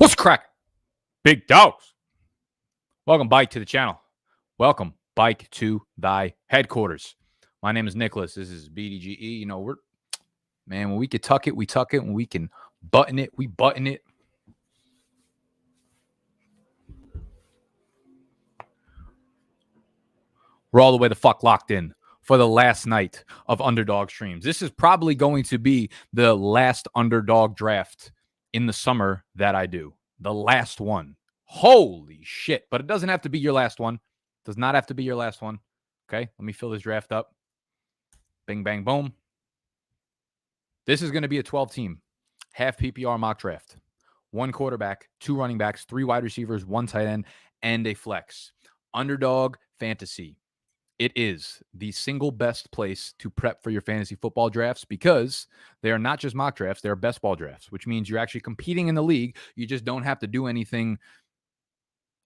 What's crack? Big dogs. Welcome, Bike, to the channel. Welcome, Bike, to thy headquarters. My name is Nicholas. This is BDGE. You know, when we can tuck it, we tuck it. When we can button it, we button it. We're all the way the fuck locked in for the last night of underdog streams. This is probably going to be the last underdog draft in the summer that I do. The last one. Holy shit. But it doesn't have to be your last one. Does not have to be your last one. Okay, let me fill this draft up. Bing, bang, boom. This is going to be a 12-team, half PPR mock draft. 1 quarterback, 2 running backs, 3 wide receivers, 1 tight end, and a flex. Underdog fantasy. It is the single best place to prep for your fantasy football drafts because they are not just mock drafts, they're best ball drafts, which means you're actually competing in the league. You just don't have to do anything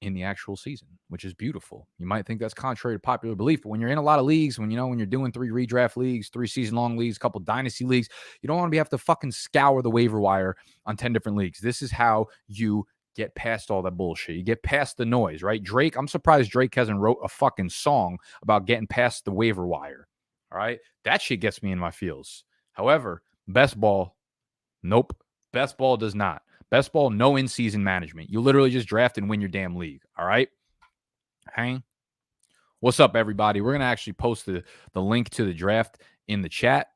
in the actual season, which is beautiful. You might think that's contrary to popular belief, but when you're in a lot of leagues, when you're doing 3 redraft leagues, 3 season-long leagues, a couple dynasty leagues, you don't want to have to fucking scour the waiver wire on 10 different leagues. This is how you get past all that bullshit. You get past the noise, right? Drake, I'm surprised Drake hasn't wrote a fucking song about getting past the waiver wire. All right? That shit gets me in my feels. However, best ball, nope. Best ball does not. Best ball, no in-season management. You literally just draft and win your damn league. All right? Hang. What's up, everybody? We're going to actually post the link to the draft in the chat.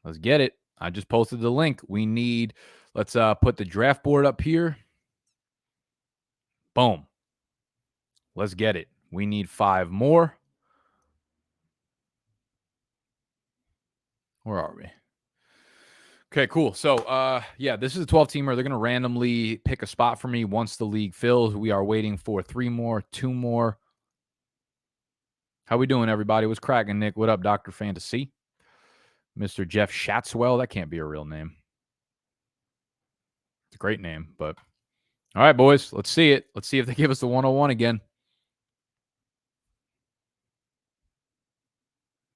Let's get it. I just posted the link. We need... Let's put the draft board up here. Boom. Let's get it. We need 5 more. Where are we? Okay, cool. So, yeah, this is a 12-teamer. They're going to randomly pick a spot for me once the league fills. We are waiting for 3 more, 2 more. How we doing, everybody? What's cracking, Nick? What up, Dr. Fantasy? Mr. Jeff Shatswell. That can't be a real name. It's a great name, but all right, boys, let's see it. Let's see if they give us the 101 again.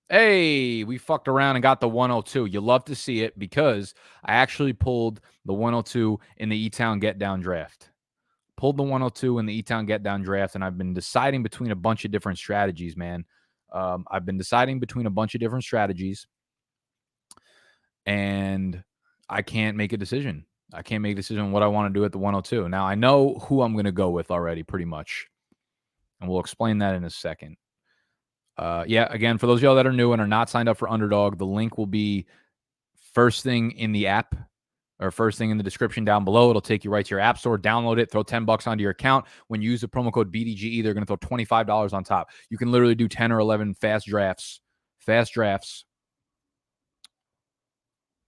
Hey, we fucked around and got the 102. You love to see it because I actually pulled the 102 in the E-Town Get Down draft. Pulled the 102 in the E-Town Get Down draft, and I've been deciding between a bunch of different strategies, man. I've been deciding between a bunch of different strategies, and I can't make a decision. I can't make a decision on what I want to do at the 102. Now, I know who I'm going to go with already, pretty much. And we'll explain that in a second. Yeah, again, for those of y'all that are new and are not signed up for Underdog, the link will be first thing in the app or first thing in the description down below. It'll take you right to your app store. Download it. Throw $10 onto your account. When you use the promo code BDGE, they're going to throw $25 on top. You can literally do 10 or 11 fast drafts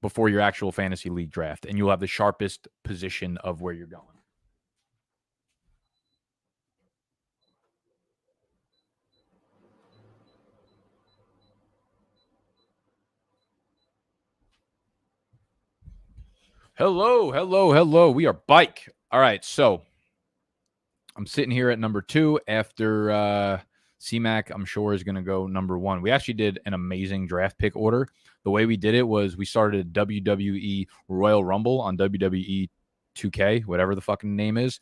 before your actual fantasy league draft, and you'll have the sharpest position of where you're going. Hello, hello, hello. We are Bike. All right, so I'm sitting here at number 2 after C-Mac, I'm sure, is going to go number 1. We actually did an amazing draft pick order. The way we did it was we started WWE Royal Rumble on WWE 2K, whatever the fucking name is.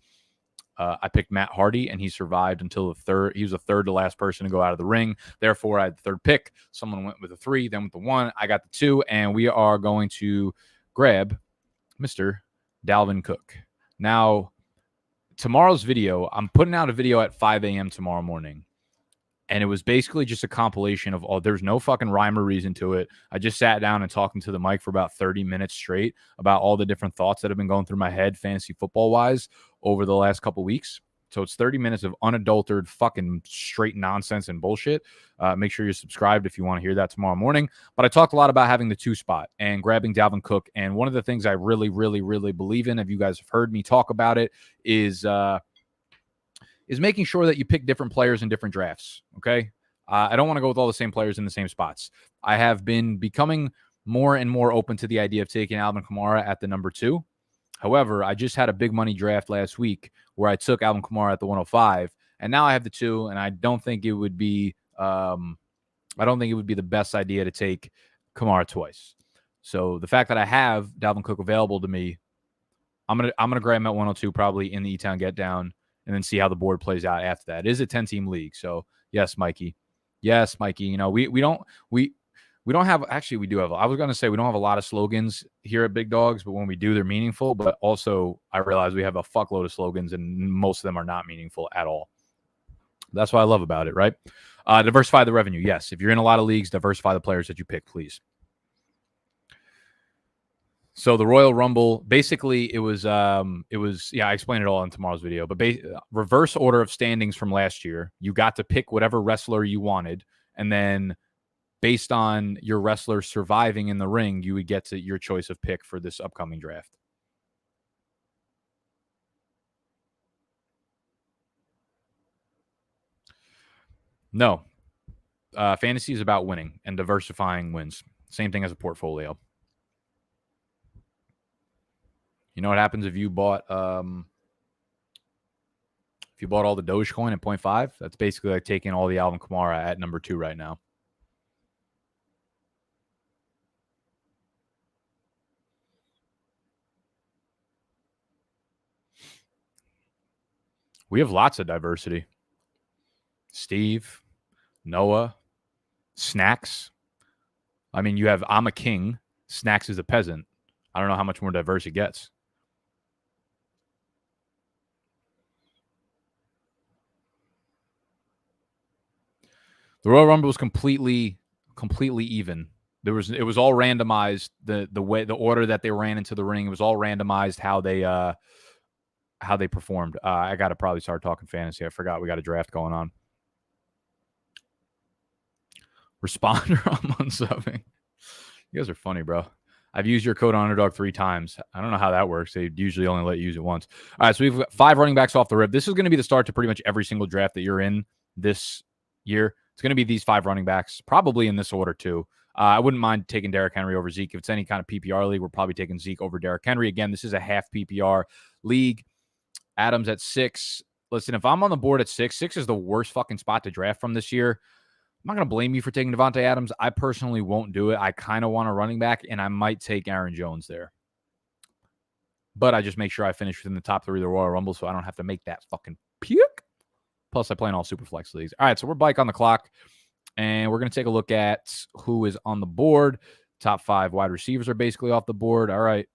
I picked Matt Hardy, and he survived until the third. He was the third to last person to go out of the ring. Therefore, I had the third pick. Someone went with the 3, then with the 1. I got the 2, and we are going to grab Mr. Dalvin Cook. Now, tomorrow's video, I'm putting out a video at 5 a.m. tomorrow morning. And it was basically just a compilation of all, there's no fucking rhyme or reason to it. I just sat down and talking to the mic for about 30 minutes straight about all the different thoughts that have been going through my head, fantasy football wise, over the last couple weeks. So it's 30 minutes of unadulterated fucking straight nonsense and bullshit. Make sure you're subscribed if you want to hear that tomorrow morning. But I talked a lot about having the 2 spot and grabbing Dalvin Cook. And one of the things I really, really, really believe in, if you guys have heard me talk about it, is making sure that you pick different players in different drafts, okay? I don't want to go with all the same players in the same spots. I have been becoming more and more open to the idea of taking Alvin Kamara at the number 2. However, I just had a big money draft last week where I took Alvin Kamara at the 105, and now I have the 2, and I don't think it would be the best idea to take Kamara twice. So the fact that I have Dalvin Cook available to me I'm gonna grab him at 102 probably in the E-Town get down, and then see how the board plays out after that. It is a 10-team league, so yes, Mikey. Yes, Mikey. You know, we don't have, actually we do have, I was gonna say we don't have a lot of slogans here at Big Dogs, but when we do, they're meaningful. But also I realize we have a fuckload of slogans and most of them are not meaningful at all. That's what I love about it, right? Diversify the revenue. Yes. If you're in a lot of leagues, diversify the players that you pick, please. So the Royal Rumble, basically it was, yeah, I explained it all in tomorrow's video, but reverse order of standings from last year. You got to pick whatever wrestler you wanted, and then based on your wrestler surviving in the ring, you would get to your choice of pick for this upcoming draft. No. Fantasy is about winning, and diversifying wins. Same thing as a portfolio. You know what happens if you bought all the Dogecoin at 0.5? That's basically like taking all the Alvin Kamara at number 2 right now. We have lots of diversity. Steve, Noah, Snacks. I mean, you have I'm a king. Snacks is a peasant. I don't know how much more diverse it gets. The Royal Rumble was completely even. It was all randomized. The order that they ran into the ring, it was all randomized how they performed. I got to probably start talking fantasy. I forgot we got a draft going on. Responder, I'm unsubbing. You guys are funny, bro. I've used your code Underdog 3 times. I don't know how that works. They usually only let you use it once. All right, so we've got 5 running backs off the rip. This is going to be the start to pretty much every single draft that you're in this year. It's going to be these 5 running backs, probably in this order too. I wouldn't mind taking Derrick Henry over Zeke. If it's any kind of PPR league, we're probably taking Zeke over Derrick Henry. Again, this is a half PPR league. Adams at 6. Listen, if I'm on the board at 6 is the worst fucking spot to draft from this year. I'm not going to blame you for taking Devontae Adams. I personally won't do it. I kind of want a running back, and I might take Aaron Jones there. But I just make sure I finish within the top 3 of the Royal Rumble so I don't have to make that fucking puke. Plus, I play in all Superflex leagues. All right, so we're bike on the clock, and we're going to take a look at who is on the board. Top 5 wide receivers are basically off the board. All right.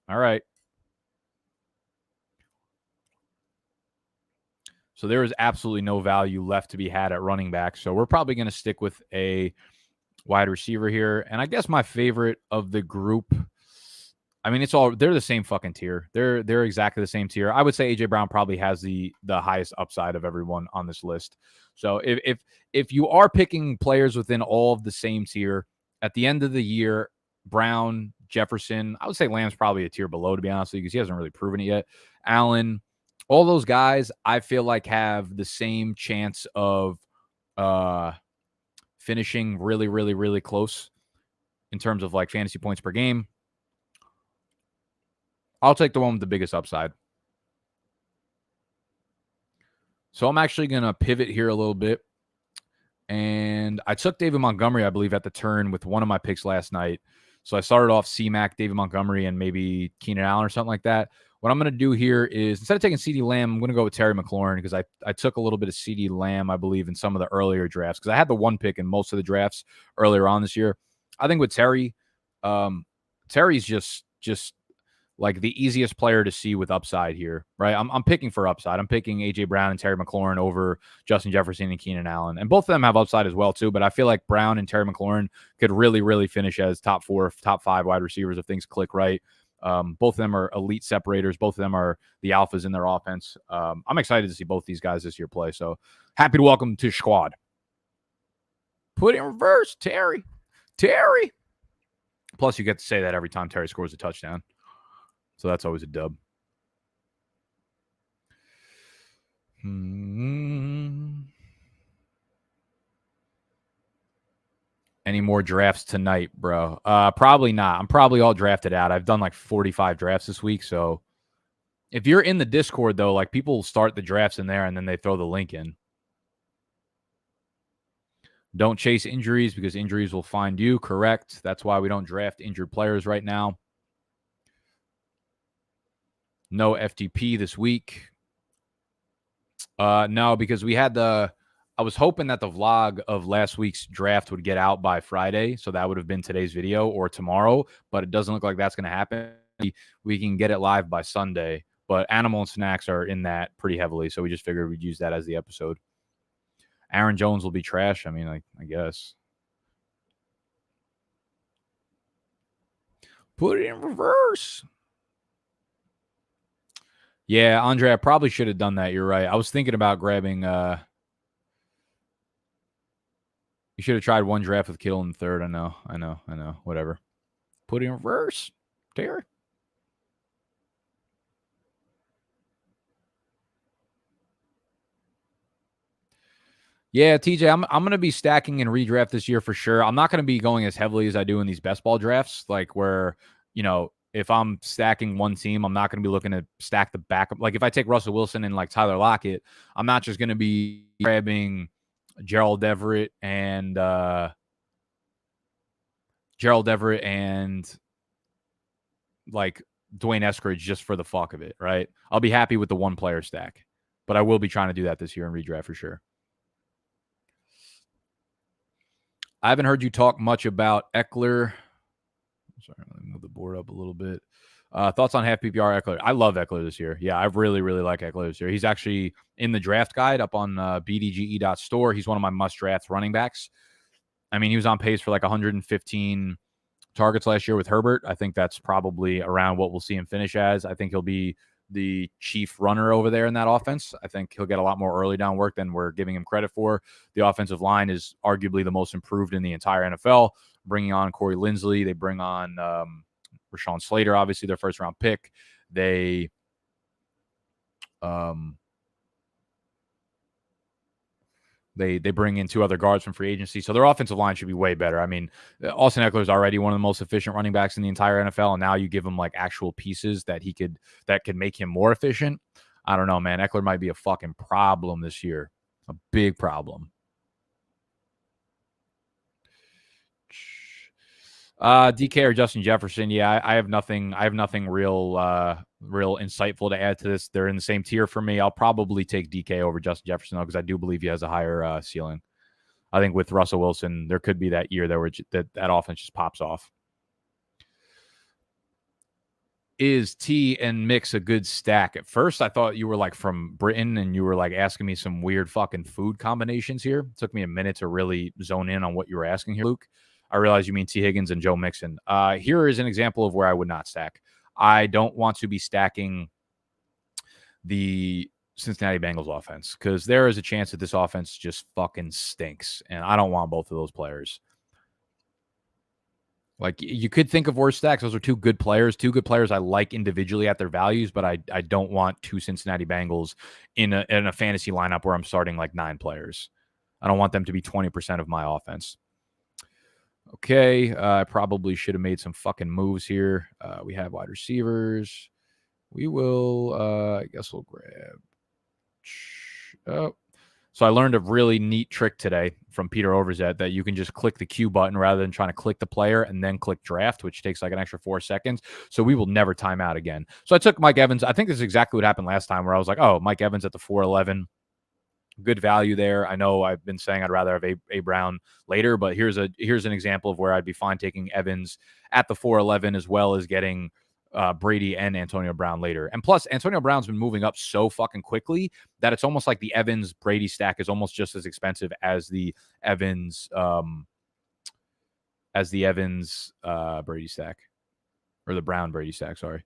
So there is absolutely no value left to be had at running back. So we're probably going to stick with a wide receiver here. And I guess my favorite of the group, I mean, they're the same fucking tier. They're exactly the same tier. I would say AJ Brown probably has the highest upside of everyone on this list. So if you are picking players within all of the same tier, at the end of the year, Brown, Jefferson, I would say Lamb's probably a tier below, to be honest with you, because he hasn't really proven it yet. Allen, all those guys, I feel like have the same chance of finishing really, really, really close in terms of like fantasy points per game. I'll take the one with the biggest upside. So I'm actually going to pivot here a little bit. And I took David Montgomery, I believe, at the turn with one of my picks last night. So I started off C-Mac, David Montgomery, and maybe Keenan Allen or something like that. What I'm going to do here is, instead of taking CeeDee Lamb, I'm going to go with Terry McLaurin because I took a little bit of CeeDee Lamb, I believe, in some of the earlier drafts because I had the one pick in most of the drafts earlier on this year. I think with Terry, Terry's just like the easiest player to see with upside here, right? I'm picking for upside. I'm picking A.J. Brown and Terry McLaurin over Justin Jefferson and Keenan Allen. And both of them have upside as well, too. But I feel like Brown and Terry McLaurin could really, really finish as top 4, top 5 wide receivers if things click right. Both of them are elite separators. Both of them are the alphas in their offense. I'm excited to see both these guys this year play. So happy to welcome to squad. Put it in reverse, Terry. Plus, you get to say that every time Terry scores a touchdown. So that's always a dub. Any more drafts tonight, bro? Probably not. I'm probably all drafted out. I've done like 45 drafts this week. So if you're in the Discord, though, like people start the drafts in there and then they throw the link in. Don't chase injuries because injuries will find you. Correct. That's why we don't draft injured players right now. No FTP this week. No, because we had I was hoping that the vlog of last week's draft would get out by Friday. So that would have been today's video or tomorrow, but it doesn't look like that's going to happen. We can get it live by Sunday, but Animal and Snacks are in that pretty heavily. So we just figured we'd use that as the episode. Aaron Jones will be trash. I mean, I guess. Put it in reverse. Yeah, Andre, I probably should have done that. You're right. I was thinking about grabbing. You should have tried one draft with Kittle in the third. I know. Whatever. Put it in reverse. Terry. Yeah, TJ, I'm going to be stacking and redraft this year for sure. I'm not going to be going as heavily as I do in these best ball drafts, like where, if I'm stacking one team, I'm not going to be looking to stack the backup. Like if I take Russell Wilson and like Tyler Lockett, I'm not just going to be grabbing Gerald Everett and like Dwayne Eskridge just for the fuck of it, right? I'll be happy with the one player stack, but I will be trying to do that this year in redraft for sure. I haven't heard you talk much about Eckler. Sorry, let me move the board up a little bit. Thoughts on half PPR Eckler? I love Eckler this year. Yeah, I really, really like Eckler this year. He's actually in the draft guide up on BDGE.store. He's one of my must-draft running backs. I mean, he was on pace for like 115 targets last year with Herbert. I think that's probably around what we'll see him finish as. I think he'll be the chief runner over there in that offense. I think he'll get a lot more early down work than we're giving him credit for. The offensive line is arguably the most improved in the entire NFL. Bringing on Corey Linsley, they bring on Rashawn Slater, obviously their first round pick. They bring in two other guards from free agency. So their offensive line should be way better. I mean, Austin Eckler is already one of the most efficient running backs in the entire NFL. And now you give him like actual pieces that could make him more efficient. I don't know, man. Eckler might be a fucking problem this year. A big problem. DK or Justin Jefferson. Yeah, I have nothing real insightful to add to this. They're in the same tier for me. I'll probably take DK over Justin Jefferson because I do believe he has a higher ceiling. I think with Russell Wilson, there could be that year there where that offense just pops off. Is T and Mix a good stack? At first, I thought you were like from Britain and you were like asking me some weird fucking food combinations here. It took me a minute to really zone in on what you were asking here, Luke. I realize you mean T. Higgins and Joe Mixon. Here is an example of where I would not stack. I don't want to be stacking the Cincinnati Bengals offense because there is a chance that this offense just fucking stinks, and I don't want both of those players. Like, you could think of worse stacks. Those are two good players I like individually at their values, but I don't want two Cincinnati Bengals in a fantasy lineup where I'm starting like 9 players. I don't want them to be 20% of my offense. Okay, I probably should have made some fucking moves here. We have wide receivers. We will, I guess we'll grab. Oh. So I learned a really neat trick today from Peter Overzet that you can just click the Q button rather than trying to click the player and then click draft, which takes like an extra 4 seconds. So we will never time out again. So I took Mike Evans. I think this is exactly what happened last time where I was like, oh, Mike Evans at the 411. Good value there. I know I've been saying I'd rather have A Brown later, but here's an example of where I'd be fine taking Evans at the 411 as well as getting Brady and Antonio Brown later. And plus, Antonio Brown's been moving up so fucking quickly that it's almost like the Evans-Brady stack is almost just as expensive as the Evans Brady stack. Or the Brown-Brady stack, sorry.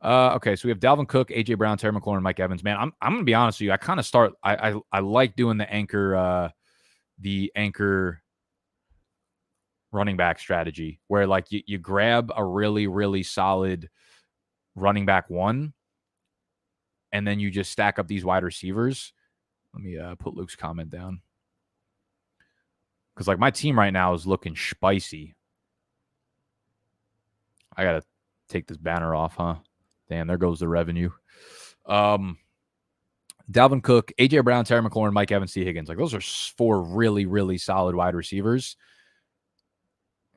Okay, so we have Dalvin Cook, AJ Brown, Terry McLaurin, Mike Evans. Man, I'm gonna be honest with you. I kind of start. I like doing the anchor running back strategy where like you grab a really, really solid running back one, and then you just stack up these wide receivers. Let me put Luke's comment down because like my team right now is looking spicy. I gotta take this banner off, huh? Damn, there goes the revenue. Dalvin Cook, AJ Brown, Terry McLaurin, Mike Evans, T. Higgins. Like those are 4 really, really solid wide receivers.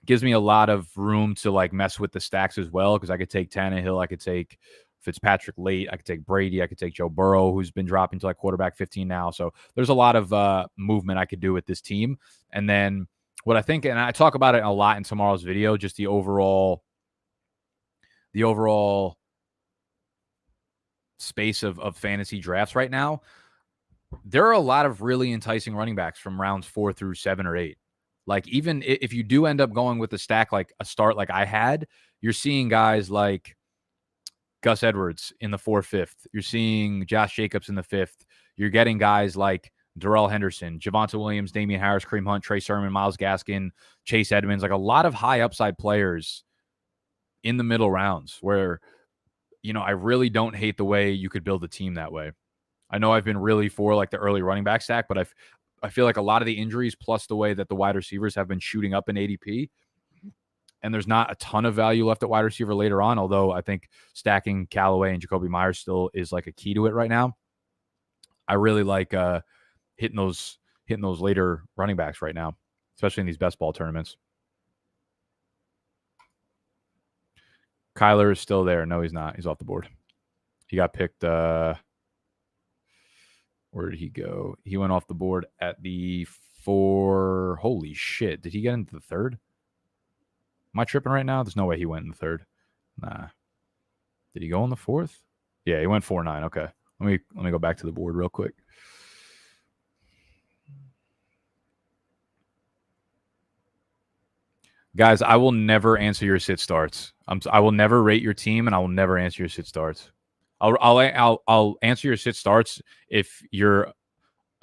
Gives me a lot of room to like mess with the stacks as well because I could take Tannehill, I could take Fitzpatrick late. I could take Brady. I could take Joe Burrow, who's been dropping to like quarterback 15 now. So there's a lot of movement I could do with this team. And then what I think, and I talk about it a lot in tomorrow's video, just the overall space of fantasy drafts right now. There are a lot of really enticing running backs from rounds 4 through 7 or 8. Like, even if you do end up going with a stack, like a start like I had, you're seeing guys like Gus Edwards in the 4th, 5th. You're seeing Josh Jacobs in the 5th. You're getting guys like Darrell Henderson, Javonte Williams, Damian Harris, Kareem Hunt, Trey Sermon, Myles Gaskin, Chase Edmonds, like a lot of high upside players in the middle rounds where, I really don't hate the way you could build a team that way. I know I've been really for like the early running back stack, but I feel like a lot of the injuries plus the way that the wide receivers have been shooting up in ADP, and there's not a ton of value left at wide receiver later on, although I think stacking Callaway and Jacoby Myers still is like a key to it right now. I really like hitting those later running backs right now, especially in these best ball tournaments. Kyler is still there. No, he's not. He's off the board. He got picked. Where did he go? He went off the board at the 4. Holy shit. Did he get into the 3rd? Am I tripping right now? There's no way he went in the 3rd. Nah. Did he go in the 4th? Yeah, he went 4-9. Okay. Let me go back to the board real quick. Guys, I will never answer your sit starts. I will never rate your team, and I will never answer your sit starts. I'll answer your sit starts if you're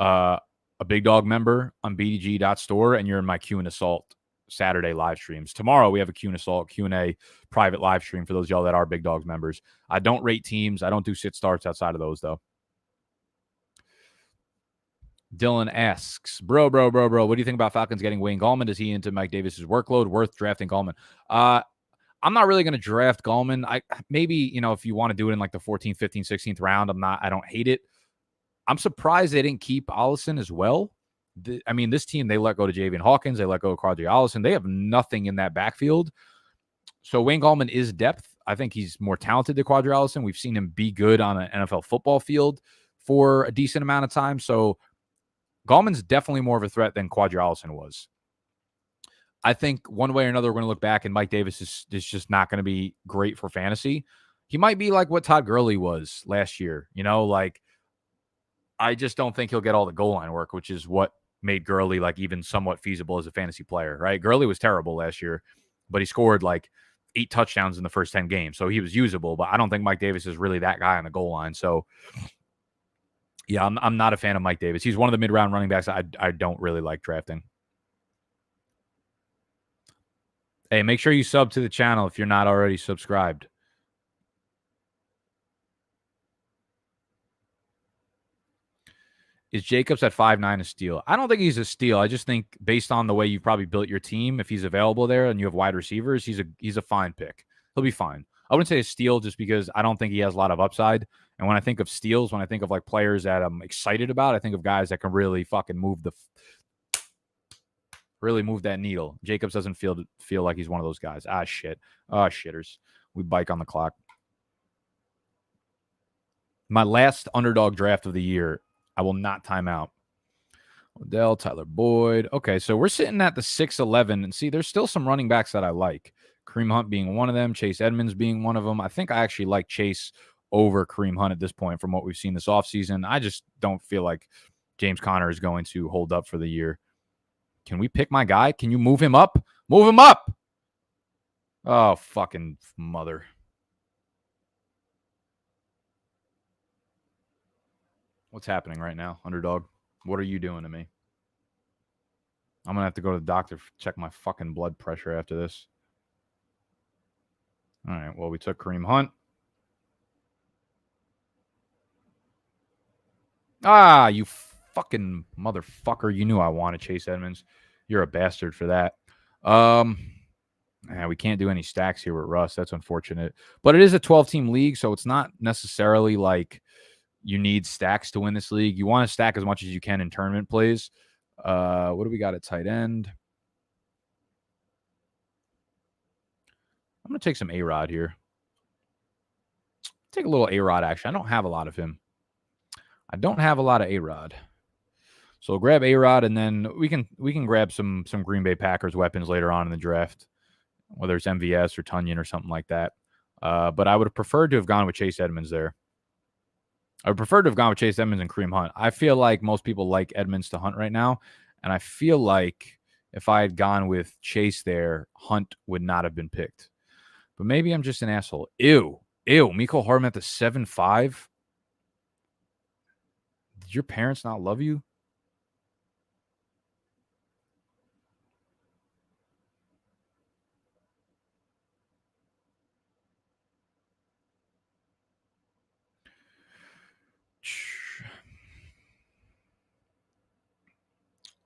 a Big Dog member on BDGE.store and you're in my Q&Aassault Saturday live streams. Tomorrow we have a Q&Aassault Q&A private live stream for those of y'all that are Big Dogs members. I don't rate teams. I don't do sit starts outside of those, though. Dylan asks, bro, what do you think about Falcons getting Wayne Gallman? Is he into Mike Davis's workload? Worth drafting Gallman? I'm not really going to draft Gallman. Maybe, if you want to do it in like the 14th, 15th, 16th round, I don't hate it. I'm surprised they didn't keep Allison as well. This team, they let go to Javian Hawkins. They let go of Quadri Allison. They have nothing in that backfield. So Wayne Gallman is depth. I think he's more talented than Quadri Allison. We've seen him be good on an NFL football field for a decent amount of time. So Gallman's definitely more of a threat than Quadri Allison was. I think one way or another, we're going to look back and Mike Davis is just not going to be great for fantasy. He might be like what Todd Gurley was last year. I just don't think he'll get all the goal line work, which is what made Gurley like even somewhat feasible as a fantasy player, right? Gurley was terrible last year, but he scored like 8 touchdowns in the first 10 games. So he was usable, but I don't think Mike Davis is really that guy on the goal line. So yeah, I'm not a fan of Mike Davis. He's one of the mid-round running backs I don't really like drafting. Hey, make sure you sub to the channel if you're not already subscribed. Is Jacobs at 5'9" a steal? I don't think he's a steal. I just think based on the way you've probably built your team, if he's available there and you have wide receivers, he's a fine pick. He'll be fine. I wouldn't say a steal just because I don't think he has a lot of upside. And when I think of steals, when I think of like players that I'm excited about, I think of guys that can really fucking move that needle. Jacobs doesn't feel like he's one of those guys. Shit. Shitters. We bike on the clock. My last underdog draft of the year. I will not time out. Odell, Tyler Boyd. Okay, so we're sitting at the 6-11. And see, there's still some running backs that I like. Kareem Hunt being one of them. Chase Edmonds being one of them. I think I actually like Chase over Kareem Hunt at this point from what we've seen this offseason. I just don't feel like James Conner is going to hold up for the year. Can we pick my guy? Can you move him up? Move him up! Oh, fucking mother. What's happening right now, underdog? What are you doing to me? I'm going to have to go to the doctor, check my fucking blood pressure after this. All right, well, we took Kareem Hunt. You fucking motherfucker. You knew I wanted Chase Edmonds. You're a bastard for that. We can't do any stacks here with Russ. That's unfortunate. But it is a 12-team league, so it's not necessarily like you need stacks to win this league. You want to stack as much as you can in tournament plays. What do we got at tight end? I'm going to take some A-Rod here. take a little A-Rod action. I don't have a lot of him. I don't have a lot of A-Rod. So we'll grab A-Rod, and then we can grab some Green Bay Packers weapons later on in the draft, whether it's MVS or Tunyon or something like that. But I would have preferred to have gone with Chase Edmonds there. I would prefer to have gone with Chase Edmonds and Kareem Hunt. I feel like most people like Edmonds to Hunt right now, and I feel like if I had gone with Chase there, Hunt would not have been picked. But maybe I'm just an asshole. Ew. Mecole Hardman at the 7.5. Did your parents not love you?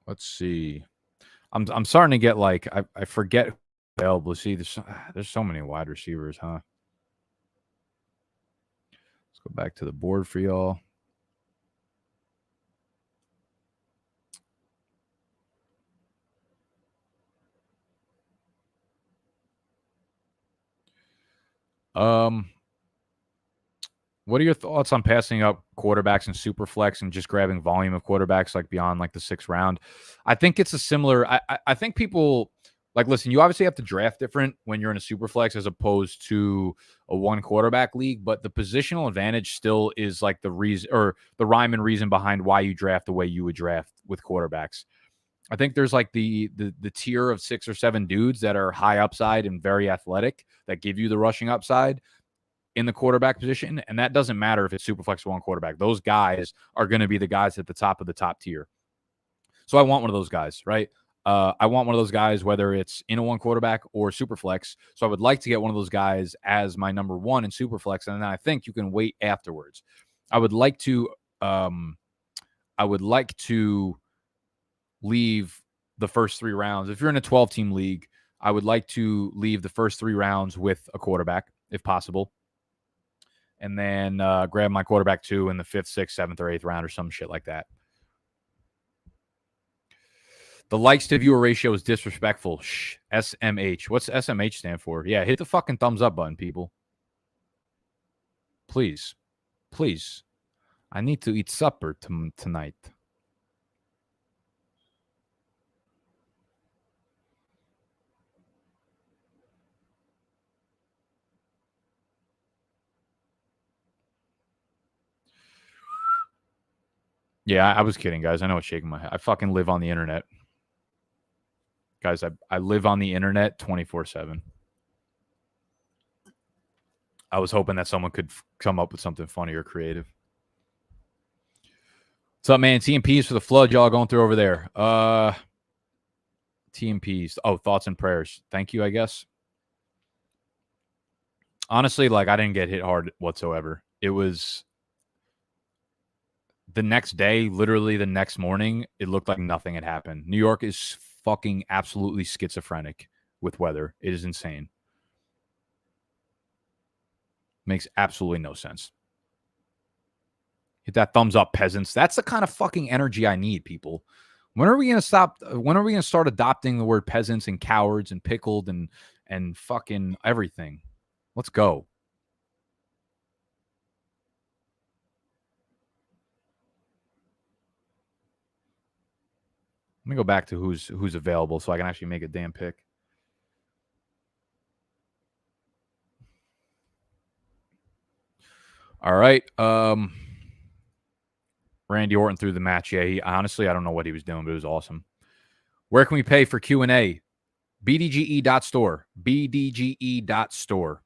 Let's see. I'm starting to get like I forget who's available. See, there's so many wide receivers, huh? Let's go back to the board for y'all. What are your thoughts on passing up quarterbacks in Superflex and just grabbing volume of quarterbacks like beyond like the 6th round? I think it's a similar. I think people like listen. You obviously have to draft different when you're in a Superflex as opposed to a 1 quarterback league, but the positional advantage still is like the reason or the rhyme and reason behind why you draft the way you would draft with quarterbacks. I think there's like the tier of 6 or 7 dudes that are high upside and very athletic that give you the rushing upside in the quarterback position, and that doesn't matter if it's Superflex or 1 quarterback. Those guys are going to be the guys at the top of the top tier. So I want one of those guys, right? I want one of those guys, whether it's in a 1 quarterback or Superflex. So I would like to get one of those guys as my number 1 in Superflex, and then I think you can wait afterwards. I would like to leave the first 3 rounds. If you're in a 12-team league, I would like to leave the first 3 rounds with a quarterback, if possible. And then grab my quarterback 2 in the 5th, 6th, 7th, or 8th round or some shit like that. The likes to viewer ratio is disrespectful. Shh. SMH. What's SMH stand for? Yeah, hit the fucking thumbs up button, people. Please. Please. I need to eat supper tonight. Yeah, I was kidding, guys. I know it's shaking my head. I fucking live on the internet. Guys, I live on the internet 24/7. I was hoping that someone could come up with something funny or creative. What's up, man? TMPs for the flood y'all going through over there. TMPs. Oh, thoughts and prayers. Thank you, I guess. Honestly, like I didn't get hit hard whatsoever. It was the next day, literally the next morning, it looked like nothing had happened. New York is fucking absolutely schizophrenic with weather. It is insane. Makes absolutely no sense. Hit that thumbs up, peasants. That's the kind of fucking energy I need, people. When are we going to stop? When are we going to start adopting the word peasants and cowards and pickled and fucking everything? Let's go. Let me go back to who's available so I can actually make a damn pick. All right. Randy Orton threw the match. Yeah, honestly, I don't know what he was doing, but it was awesome. Where can we pay for Q&A? BDGE.store. BDGE.store.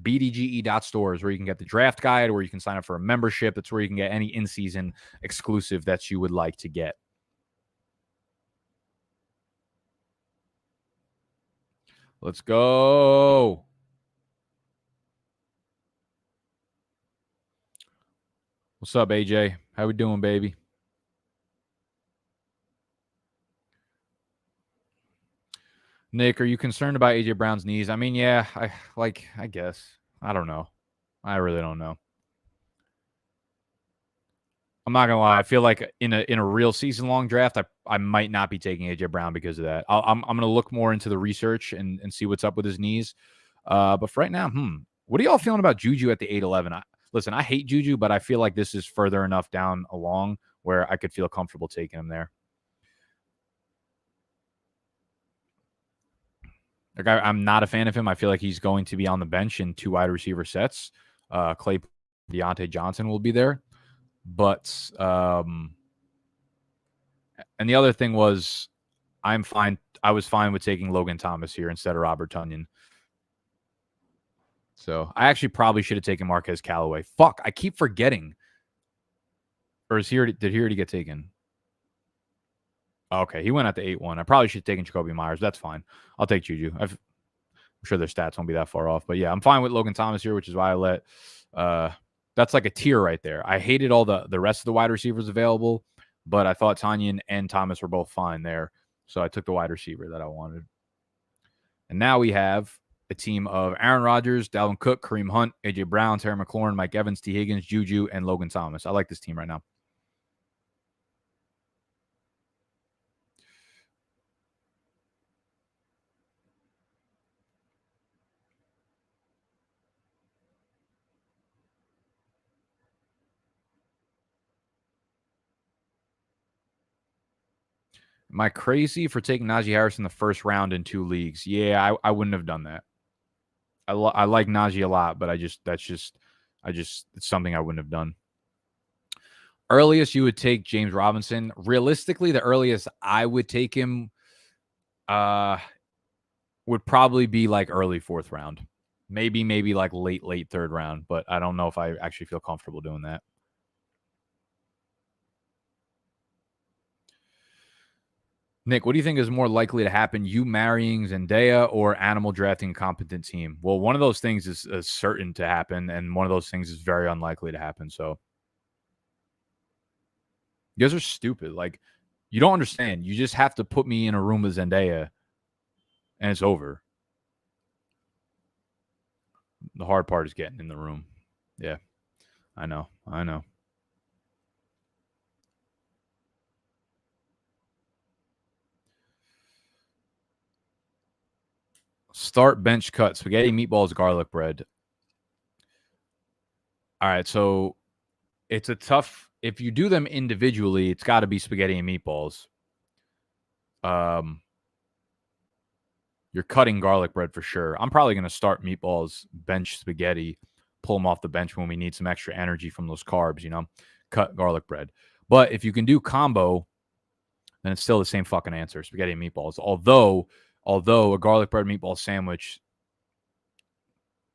BDGE.store is where you can get the draft guide, where you can sign up for a membership. That's where you can get any in-season exclusive that you would like to get. Let's go. What's up, AJ? How we doing, baby? Nick, are you concerned about AJ Brown's knees? I mean, yeah, I guess. I don't know. I really don't know. I'm not gonna lie. I feel like in a real season-long draft, I might not be taking AJ Brown because of that. I'm gonna look more into the research and see what's up with his knees. But for right now, What are y'all feeling about Juju at the 8-11? Listen, I hate Juju, but I feel like this is further enough down along where I could feel comfortable taking him there. Like I'm not a fan of him. I feel like he's going to be on the bench in 2 wide receiver sets. Clay Deontay Johnson will be there. But and the other thing was I'm fine. I was fine with taking Logan Thomas here instead of Robert Tonyan. So I actually probably should have taken Marquez Callaway. Fuck, I keep forgetting. Or did he already get taken? Okay, he went at the 8-1. I probably should have taken Jacoby Myers. That's fine. I'll take Juju. I'm sure their stats won't be that far off. But yeah, I'm fine with Logan Thomas here, which is why I let that's like a tier right there. I hated all the rest of the wide receivers available, but I thought Tonyan and Thomas were both fine there. So I took the wide receiver that I wanted. And now we have a team of Aaron Rodgers, Dalvin Cook, Kareem Hunt, A.J. Brown, Terry McLaurin, Mike Evans, T. Higgins, Juju, and Logan Thomas. I like this team right now. Am I crazy for taking Najee Harris in the first round in 2 leagues? Yeah, I wouldn't have done that. I like Najee a lot, but it's something I wouldn't have done. Earliest you would take James Robinson. Realistically, the earliest I would take him would probably be like early 4th round. Maybe like late 3rd round, but I don't know if I actually feel comfortable doing that. Nick, what do you think is more likely to happen? You marrying Zendaya or Animal drafting a competent team? Well, one of those things is certain to happen, and one of those things is very unlikely to happen. So you guys are stupid. Like, you don't understand. You just have to put me in a room with Zendaya, and it's over. The hard part is getting in the room. Yeah, I know. Start, bench, cut, spaghetti, meatballs, garlic bread. All right, so it's a tough. If you do them individually, it's got to be spaghetti and meatballs. You're cutting garlic bread for sure. I'm probably going to start meatballs, bench spaghetti, pull them off the bench when we need some extra energy from those carbs, cut garlic bread. But if you can do combo, then it's still the same fucking answer, spaghetti and meatballs. Although a garlic bread meatball sandwich,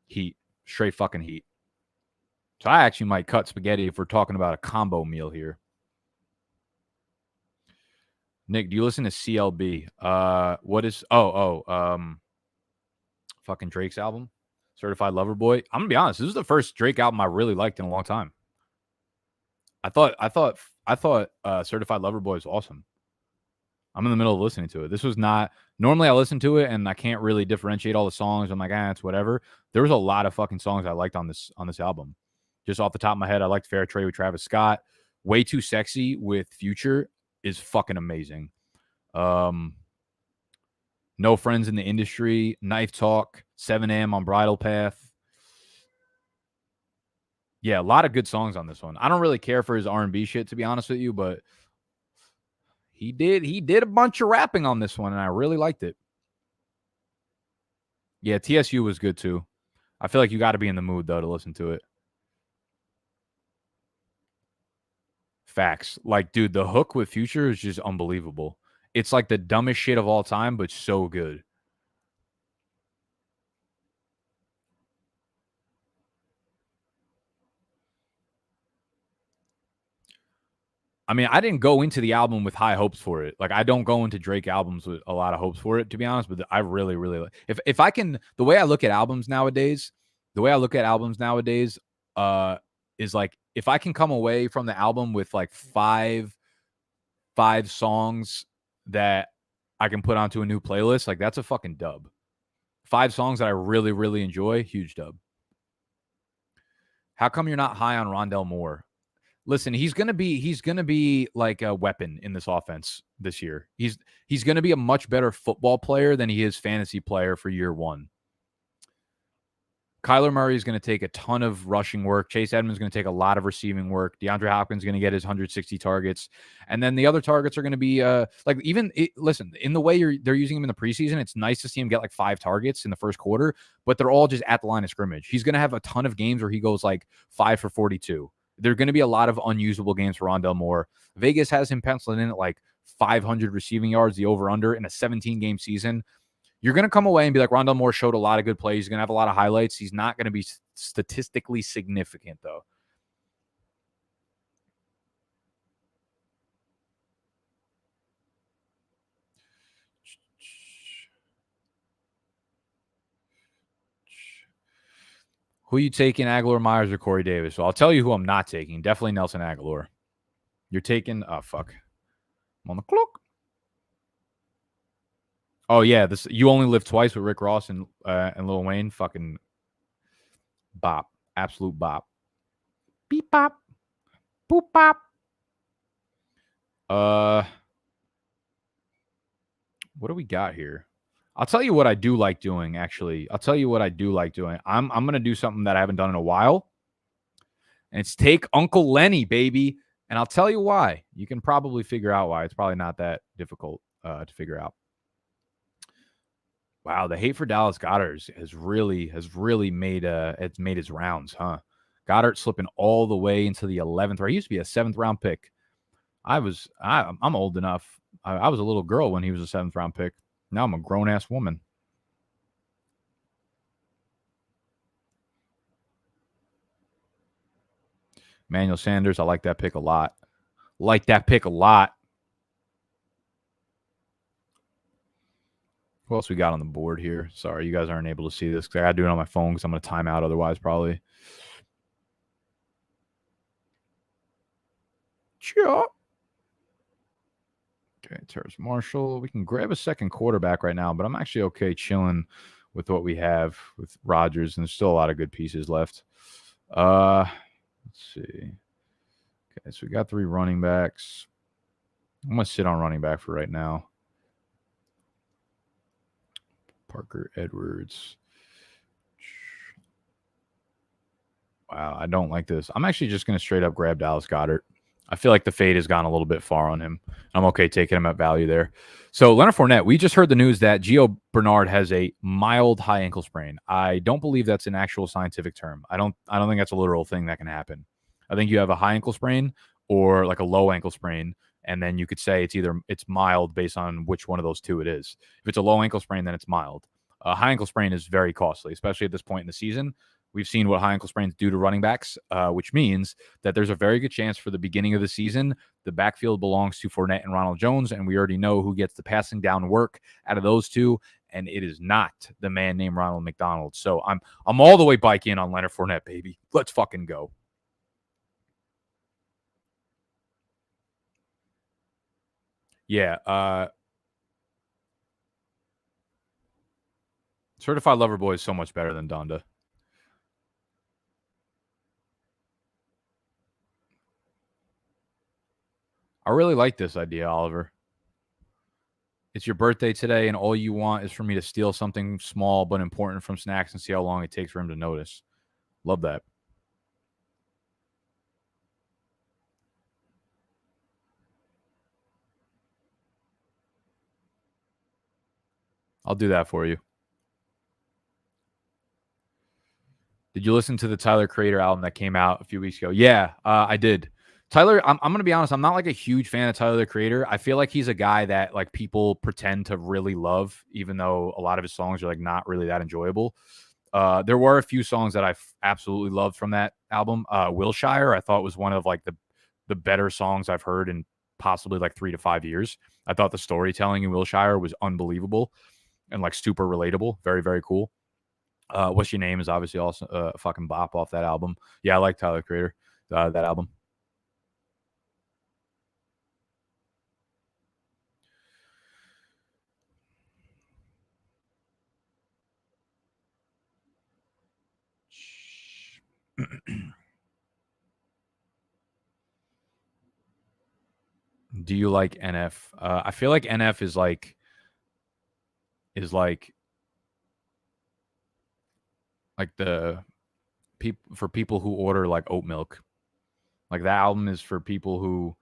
heat, straight fucking heat. So I actually might cut spaghetti if we're talking about a combo meal here. Nick, do you listen to CLB? What is fucking Drake's album, Certified Lover Boy? I'm gonna be honest, this is the first Drake album I really liked in a long time. I thought Certified Lover Boy is awesome. I'm in the middle of listening to it. This was not normally I listen to it and I can't really differentiate all the songs. I'm like, it's whatever. There was a lot of fucking songs I liked on this album. Just off the top of my head, I liked Fair Trade with Travis Scott. Way Too Sexy with Future is fucking amazing. No Friends in the Industry, Knife Talk, 7 a.m. on Bridal Path. Yeah, a lot of good songs on this one. I don't really care for his R&B shit, to be honest with you, but he did a bunch of rapping on this one, and I really liked it. Yeah, TSU was good too. I feel like you got to be in the mood, though, to listen to it. Facts. Like, dude, the hook with Future is just unbelievable. It's like the dumbest shit of all time, but so good. I mean, I didn't go into the album with high hopes for it. Like, I don't go into Drake albums with a lot of hopes for it, to be honest. But I really, really if I can, the way I look at albums nowadays, is like if I can come away from the album with like five songs that I can put onto a new playlist, like that's a fucking dub. 5 songs that I really, really enjoy, huge dub. How come you're not high on Rondell Moore? Listen, he's gonna be like a weapon in this offense this year. He's gonna be a much better football player than he is fantasy player for year 1. Kyler Murray is going to take a ton of rushing work. Chase Edmonds is going to take a lot of receiving work. DeAndre Hopkins is going to get his 160 targets. And then the other targets are going to be listen, in the way they're using him in the preseason, it's nice to see him get like 5 targets in the first quarter, but they're all just at the line of scrimmage. He's going to have a ton of games where he goes like 5 for 42. There are going to be a lot of unusable games for Rondale Moore. Vegas has him penciling in at like 500 receiving yards, the over-under in a 17-game season. You're going to come away and be like, Rondale Moore showed a lot of good plays. He's going to have a lot of highlights. He's not going to be statistically significant, though. Who are you taking, Aguilar, Myers, or Corey Davis? So I'll tell you who I'm not taking. Definitely Nelson Aguilar. You're taking, oh, fuck. I'm on the clock. Oh, yeah. This You Only Live Twice with Rick Ross and Lil Wayne. Fucking bop. Absolute bop. Beep bop. Boop bop. What do we got here? I'll tell you what I do like doing, actually. I'm going to do something that I haven't done in a while. And it's take Uncle Lenny, baby. And I'll tell you why. You can probably figure out why. It's probably not that difficult to figure out. Wow, the hate for Dallas Goedert has really made its rounds, huh? Goddard slipping all the way into the 11th round. He used to be a 7th round pick. I'm old enough. I was a little girl when he was a 7th round pick. Now I'm a grown ass woman. Emmanuel Sanders, I like that pick a lot. Who else we got on the board here? Sorry, you guys aren't able to see this because I got to do it on my phone because I'm going to time out otherwise probably. Sure. Okay, Terrace Marshall. We can grab a second quarterback right now, but I'm actually okay chilling with what we have with Rodgers, and there's still a lot of good pieces left. Let's see. Okay, so we got 3 running backs. I'm going to sit on running back for right now. Parker Edwards. Wow, I don't like this. I'm actually just going to straight up grab Dallas Goedert. I feel like the fade has gone a little bit far on him. I'm okay taking him at value there. So Leonard Fournette, we just heard the news that Gio Bernard has a mild high ankle sprain. I don't believe that's an actual scientific term. I don't think that's a literal thing that can happen. I think you have a high ankle sprain or like a low ankle sprain, and then you could say it's mild based on which one of those two it is. If it's a low ankle sprain, then it's mild. A high ankle sprain is very costly, especially at this point in the season. We've seen what high ankle sprains do to running backs, which means that there's a very good chance for the beginning of the season, the backfield belongs to Fournette and Ronald Jones, and we already know who gets the passing down work out of those two, and it is not the man named Ronald McDonald. So I'm all the way bike in on Leonard Fournette, baby. Let's fucking go. Yeah. Certified Lover Boy is so much better than Donda. I really like this idea, Oliver. It's your birthday today, and all you want is for me to steal something small but important from Snacks and see how long it takes for him to notice. Love that. I'll do that for you. Did you listen to the Tyler Creator album that came out a few weeks ago? Yeah, I did. Tyler, I'm going to be honest. I'm not like a huge fan of Tyler the Creator. I feel like he's a guy that like people pretend to really love, even though a lot of his songs are like not really that enjoyable. There were a few songs that I absolutely loved from that album. Wilshire, I thought was one of like the better songs I've heard in possibly like 3 to 5 years. I thought the storytelling in Wilshire was unbelievable and like super relatable. Very, very cool. What's Your Name is obviously also a fucking bop off that album. Yeah, I like Tyler Creator, that album. Do you like NF? I feel like NF is like like for people who order like oat milk. Like that album is for people who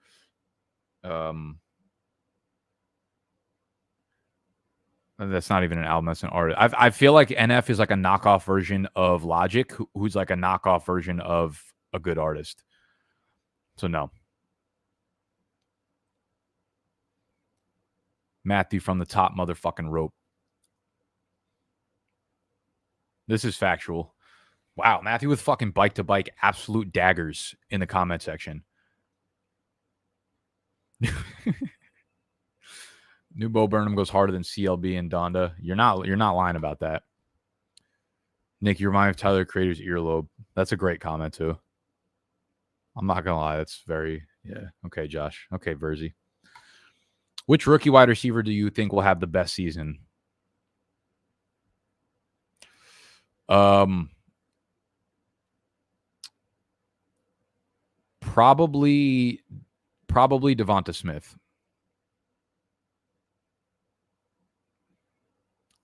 that's not even an album, that's an artist. I feel like NF is like a knockoff version of Logic, who's like a knockoff version of a good artist. So no. Matthew from the top motherfucking rope. This is factual. Wow, Matthew with fucking bike to bike absolute daggers in the comment section. New Bo Burnham goes harder than CLB and Donda. You're not lying about that. Nick, you remind me of Tyler Creator's earlobe. That's a great comment too. I'm not gonna lie, that's very Okay, Josh. Okay, Verzi. Which rookie wide receiver do you think will have the best season? Probably Devonta Smith.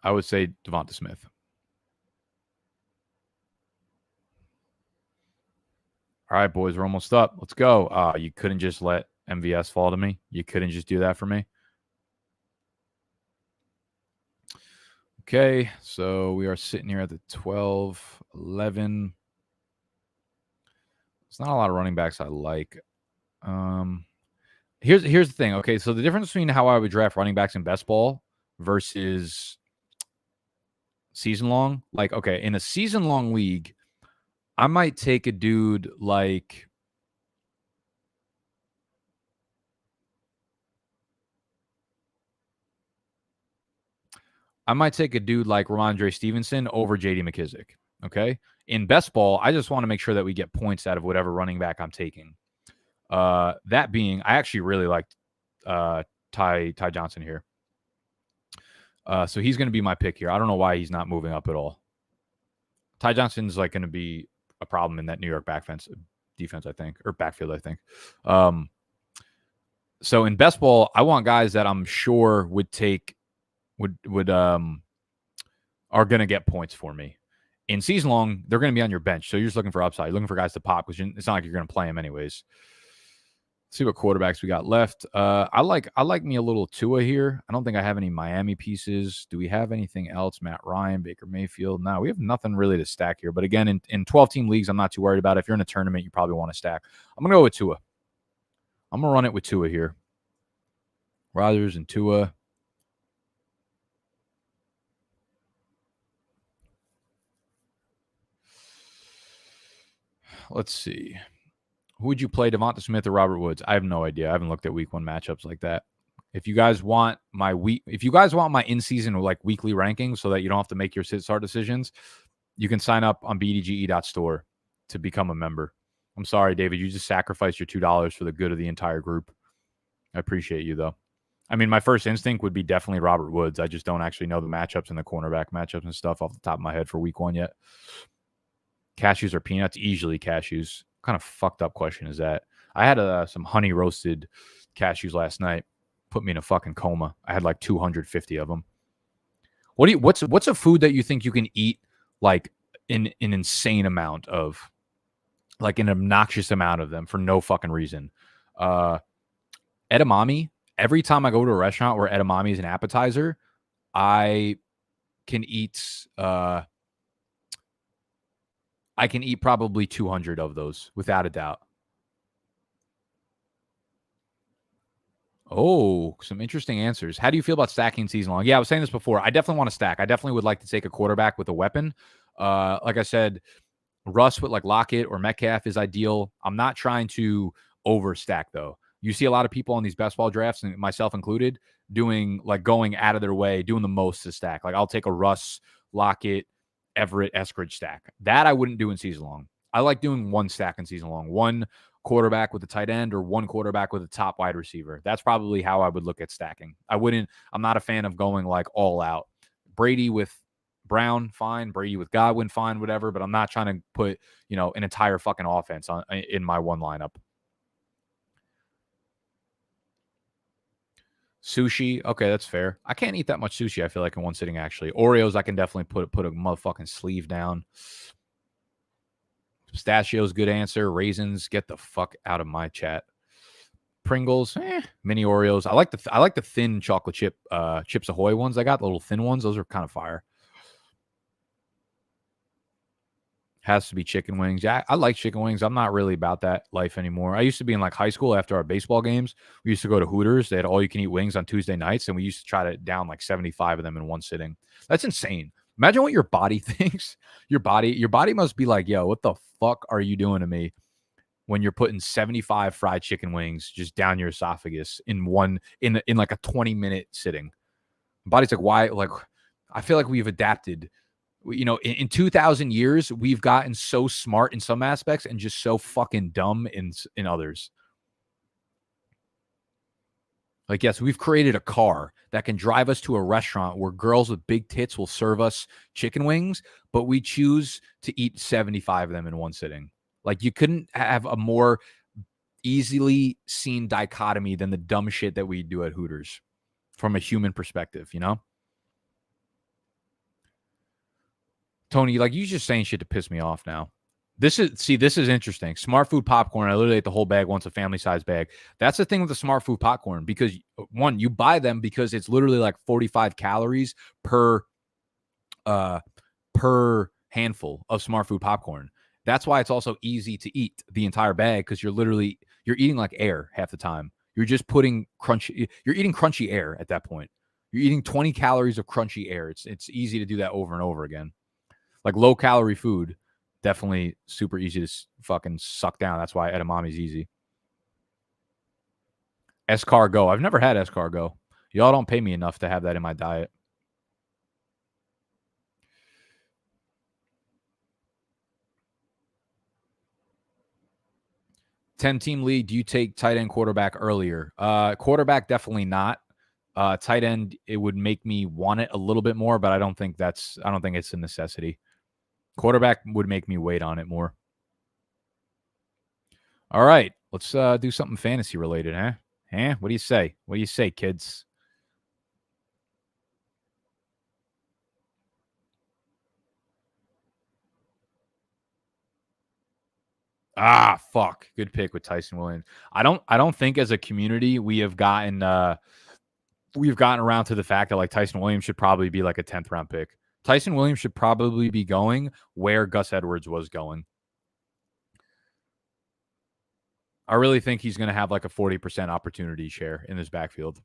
I would say Devonta Smith. All right, boys, we're almost up. Let's go. You couldn't just let MVS fall to me. You couldn't just do that for me. Okay, so we are sitting here at the 12, 11. It's not a lot of running backs I like. Here's the thing. Okay, so the difference between how I would draft running backs in best ball versus season long. Like, okay, in a season long league, I might take a dude like Ramondre Stevenson over J.D. McKissick. Okay, in best ball, I just want to make sure that we get points out of whatever running back I'm taking. That being, I actually really liked Ty Johnson here. So he's going to be my pick here. I don't know why he's not moving up at all. Ty Johnson's like going to be a problem in that New York defense, I think, or backfield, I think. So in best ball, I want guys that I'm sure are going to get points for me. In season long, they're going to be on your bench. So you're just looking for upside. You're looking for guys to pop because it's not like you're going to play them anyways. Let's see what quarterbacks we got left. I like me a little Tua here. I don't think I have any Miami pieces. Do we have anything else? Matt Ryan, Baker Mayfield? No, we have nothing really to stack here. But again, in 12-team leagues, I'm not too worried about it. If you're in a tournament, you probably want to stack. I'm going to go with Tua. I'm going to run it with Tua here. Rodgers and Tua. Let's see. Who would you play, Devonta Smith or Robert Woods? I have no idea. I haven't looked at week one matchups like that. If you guys want my in-season like weekly rankings so that you don't have to make your sit-start decisions, you can sign up on BDGE.store to become a member. I'm sorry, David. You just sacrificed your $2 for the good of the entire group. I appreciate you, though. I mean, my first instinct would be definitely Robert Woods. I just don't actually know the matchups and the cornerback matchups and stuff off the top of my head for week one yet. Cashews or peanuts? Easily cashews. What kind of fucked up question is that? I had some honey roasted cashews last night. Put me in a fucking coma. I had like 250 of them. What's a food that you think you can eat like in an insane amount of, like an obnoxious amount of them for no fucking reason? Edamame. Every time I go to a restaurant where edamame is an appetizer, I can eat probably 200 of those without a doubt. Oh, some interesting answers. How do you feel about stacking season long? Yeah, I was saying this before. I definitely want to stack. I definitely would like to take a quarterback with a weapon. Like I said, Russ with like Lockett or Metcalf is ideal. I'm not trying to overstack though. You see a lot of people on these best ball drafts, and myself included, going out of their way, doing the most to stack. Like I'll take a Russ, Lockett, Everett, Eskridge stack. That I wouldn't do in season long. I like doing one stack in season long. One quarterback with a tight end or one quarterback with a top wide receiver. That's probably how I would look at stacking. I'm not a fan of going like all out. Brady with Brown, fine. Brady with Godwin, fine, whatever. But I'm not trying to put, an entire fucking offense in my one lineup. Sushi, okay, that's fair. I can't eat that much sushi, I feel like, in one sitting, actually. Oreos, I can definitely put a motherfucking sleeve down. Pistachios, good answer. Raisins, get the fuck out of my chat. Pringles, mini Oreos. I like the thin chocolate chip Chips Ahoy ones I got, the little thin ones. Those are kind of fire. Has to be chicken wings. Yeah, I like chicken wings. I'm not really about that life anymore. I used to be in like high school after our baseball games. We used to go to Hooters. They had all you can eat wings on Tuesday nights, and we used to try to down like 75 of them in one sitting. That's insane. Imagine what your body thinks. Your body must be like, yo, what the fuck are you doing to me when you're putting 75 fried chicken wings just down your esophagus in like a 20-minute sitting? Body's like, why? Like, I feel like we've adapted. In 2,000 years, we've gotten so smart in some aspects and just so fucking dumb in others. Like, yes, we've created a car that can drive us to a restaurant where girls with big tits will serve us chicken wings, but we choose to eat 75 of them in one sitting. Like, you couldn't have a more easily seen dichotomy than the dumb shit that we do at Hooters from a human perspective, you know? Tony, like, you just saying shit to piss me off now. This is interesting. Smart food popcorn. I literally ate the whole bag once, a family size bag. That's the thing with the smart food popcorn, because one, you buy them because it's literally like 45 calories per handful of smart food popcorn. That's why it's also easy to eat the entire bag, because you're eating like air half the time. You're just you're eating crunchy air at that point. You're eating 20 calories of crunchy air. It's easy to do that over and over again. Like, low calorie food, definitely super easy to fucking suck down. That's why edamame's easy. Escargot. I've never had escargot. Y'all don't pay me enough to have that in my diet. Ten-team league, do you take tight end, quarterback earlier? Quarterback, definitely not. Tight end, it would make me want it a little bit more, but I don't think it's a necessity. Quarterback would make me wait on it more. All right, let's do something fantasy related, huh? What do you say? What do you say, kids? Ah, fuck. Good pick with Tyson Williams. I don't think as a community we've gotten around to the fact that like Tyson Williams should probably be like a 10th round pick. Tyson Williams should probably be going where Gus Edwards was going. I really think he's going to have like a 40% opportunity share in this backfield.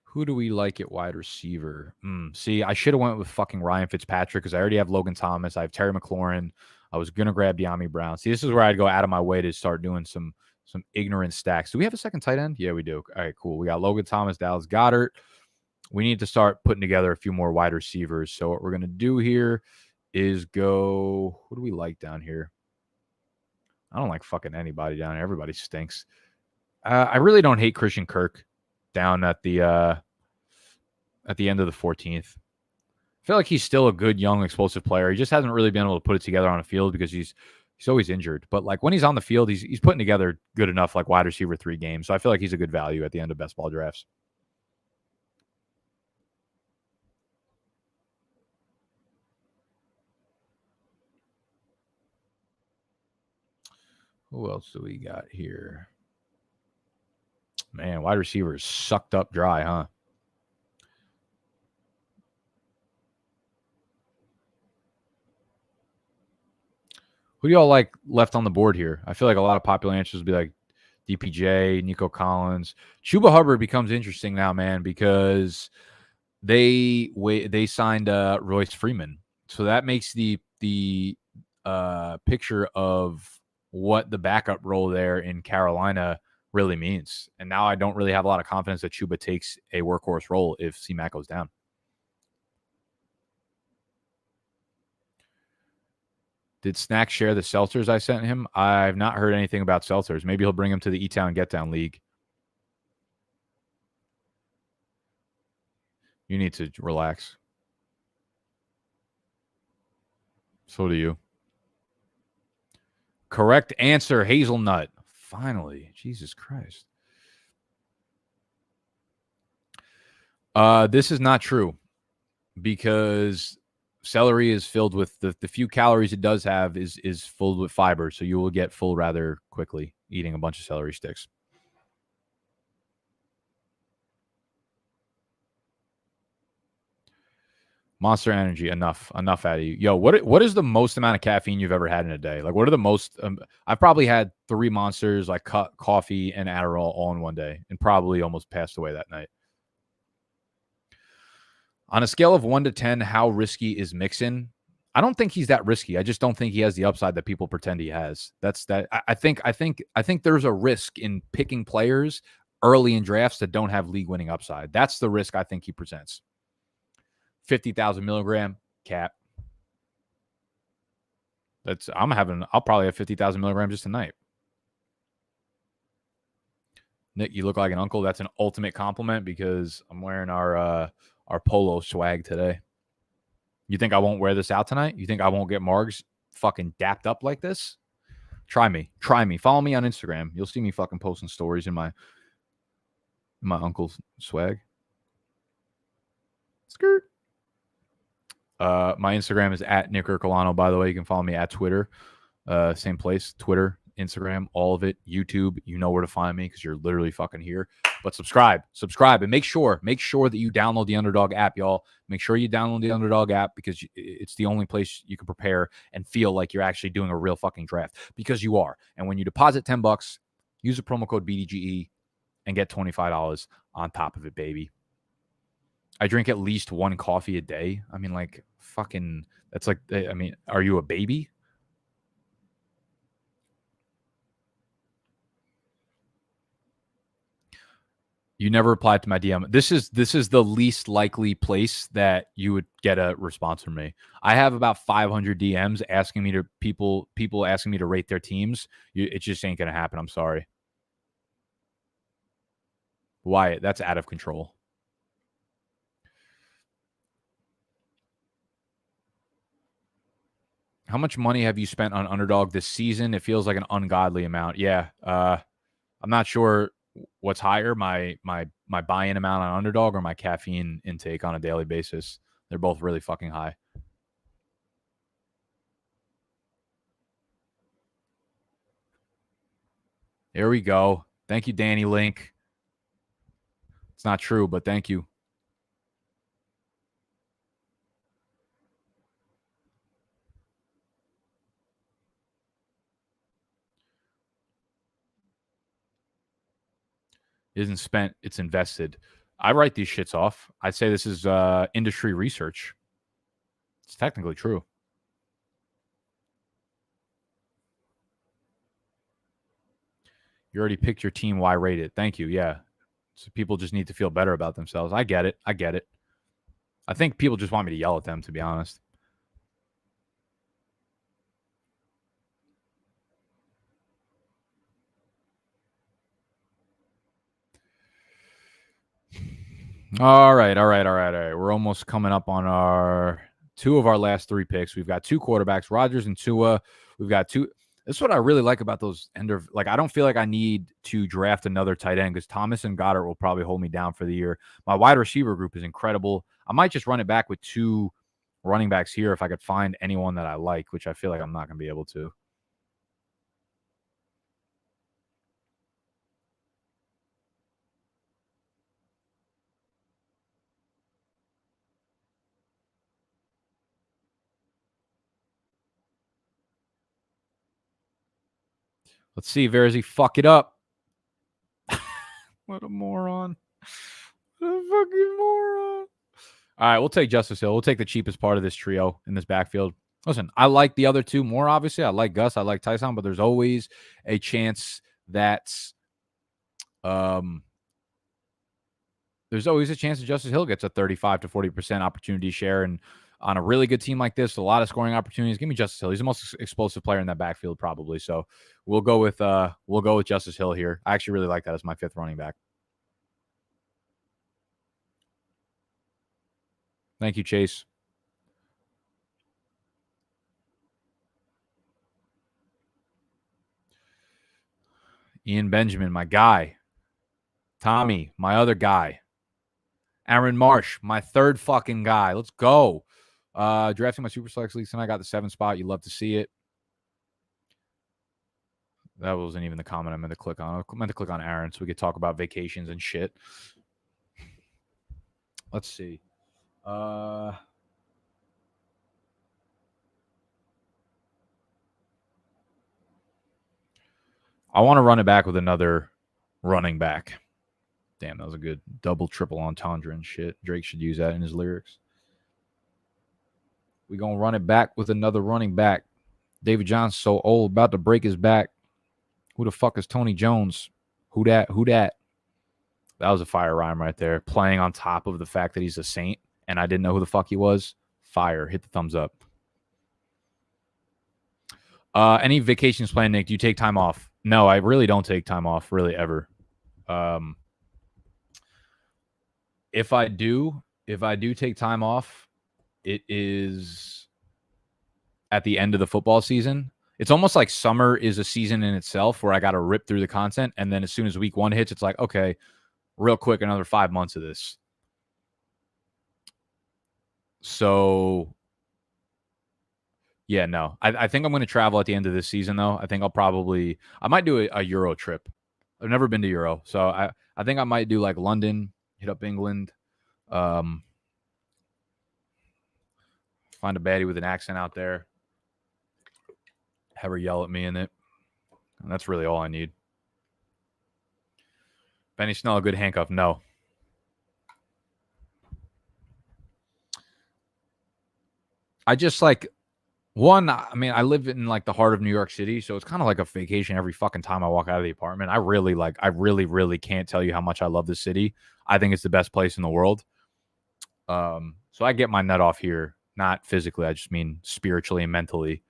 Who do we like at wide receiver? See, I should have went with fucking Ryan Fitzpatrick because I already have Logan Thomas. I have Terry McLaurin. I was going to grab De'Ami Brown. See, this is where I'd go out of my way to start doing some ignorant stacks. Do we have a second tight end? Yeah, we do. All right, cool. We got Logan Thomas, Dallas Goedert. We need to start putting together a few more wide receivers. So what we're going to do here is go, who do we like down here? I don't like fucking anybody down here. Everybody stinks. I really don't hate Christian Kirk down at the end of the 14th. I feel like he's still a good, young, explosive player. He just hasn't really been able to put it together on a field because he's always injured. But like when he's on the field, he's putting together good enough like wide receiver 3 games. So I feel like he's a good value at the end of best ball drafts. Who else do we got here? Man, wide receivers sucked up dry, huh? Who do y'all like left on the board here? I feel like a lot of popular answers would be like DPJ, Nico Collins. Chuba Hubbard becomes interesting now, man, because they signed Royce Freeman. So that makes the picture of what the backup role there in Carolina really means. And now I don't really have a lot of confidence that Chuba takes a workhorse role if C-Mac goes down. Did Snack share the seltzers I sent him? I've not heard anything about seltzers. Maybe he'll bring them to the E-Town Get Down League. You need to relax. So do you. Correct answer, hazelnut. Finally. Jesus Christ. This is not true because celery is filled with the few calories it does have is filled with fiber. So you will get full rather quickly eating a bunch of celery sticks. Monster Energy, enough out of you. Yo, what is the most amount of caffeine you've ever had in a day? Like, what are the most? I've probably had 3 Monsters, like coffee and Adderall all in one day, and probably almost passed away that night. On a scale of 1 to 10, how risky is Mixon? I don't think he's that risky. I just don't think he has the upside that people pretend he has. That's that. I think there's a risk in picking players early in drafts that don't have league winning upside. That's the risk I think he presents. 50,000 milligram cap. I'll probably have 50,000 milligrams just tonight. Nick, you look like an uncle. That's an ultimate compliment because I'm wearing our polo swag today. You think I won't wear this out tonight? You think I won't get Margs fucking dapped up like this? Try me. Follow me on Instagram. You'll see me fucking posting stories in my uncle's swag. Skirt. My Instagram is at Nick Ercolano, by the way. You can follow me at Twitter. Same place. Twitter, Instagram, all of it. YouTube, you know where to find me because you're literally fucking here. But subscribe, and make sure that you download the Underdog app, y'all. Make sure you download the Underdog app because it's the only place you can prepare and feel like you're actually doing a real fucking draft because you are. And when you deposit $10, use the promo code BDGE and get $25 on top of it, baby. I drink at least 1 coffee a day. I mean, like, fucking, that's like, I mean, are you a baby? You never replied to my DM. This is the least likely place that you would get a response from me. I have about 500 DMs asking me to people asking me to rate their teams. It just ain't gonna happen. I'm sorry. Wyatt, that's out of control. How much money have you spent on Underdog this season? It feels like an ungodly amount. Yeah. I'm not sure what's higher, my buy-in amount on Underdog or my caffeine intake on a daily basis. They're both really fucking high. There we go. Thank you, Danny Link. It's not true, but thank you. It isn't spent, it's invested. I write these shits off. I'd say this is industry research. It's technically true. You already picked your team. Why rate it? Thank you. Yeah. So people just need to feel better about themselves. I get it. I think people just want me to yell at them, to be honest. All right. We're almost coming up on our 2 of our last 3 picks. We've got 2 quarterbacks, Rodgers and Tua. We've got 2. This is what I really like about those like, I don't feel like I need to draft another tight end because Thomas and Goddard will probably hold me down for the year. My wide receiver group is incredible. I might just run it back with 2 running backs here if I could find anyone that I like, which I feel like I'm not going to be able to. Let's see. Verzi, fuck it up. What a moron. What a fucking moron. All right, we'll take Justice Hill. We'll take the cheapest part of this trio in this backfield. Listen, I like the other 2 more, obviously. I like Gus. I like Tyson, but there's always a chance that Justice Hill gets a 35 to 40% opportunity share. And on a really good team like this, a lot of scoring opportunities, give me Justice Hill. He's the most explosive player in that backfield, probably. So we'll go with Justice Hill here. I actually really like that as my 5th running back. Thank you, Chase. Ian Benjamin, my guy. Tommy, my other guy. Aaron Marsh, my third fucking guy. Let's go. Drafting my Super Flex League tonight. I got the 7th spot. You love to see it. That wasn't even the comment I meant to click on. I meant to click on Aaron so we could talk about vacations and shit. Let's see. I want to run it back with another running back. Damn, that was a good double, triple entendre and shit. Drake should use that in his lyrics. We're going to run it back with another running back. David John's so old, about to break his back. Who the fuck is Tony Jones? Who dat? Who dat? That was a fire rhyme right there. Playing on top of the fact that he's a Saint and I didn't know who the fuck he was. Fire. Hit the thumbs up. Any vacations planned, Nick? Do you take time off? No, I really don't take time off, really, ever. If I do take time off, it is at the end of the football season. It's almost like summer is a season in itself where I got to rip through the content. And then as soon as week 1 hits, it's like, okay, real quick, another 5 months of this. So, yeah, no. I think I'm going to travel at the end of this season, though. I think I might do a Euro trip. I've never been to Euro. So I think I might do like London, hit up England, find a baddie with an accent out there. Have her yell at me in it. And that's really all I need. Benny Snell, a good handcuff? No. I just like, I live in like the heart of New York City, so it's kind of like a vacation every fucking time I walk out of the apartment. I really can't tell you how much I love this city. I think it's the best place in the world. So I get my nut off here, not physically. I just mean spiritually and mentally.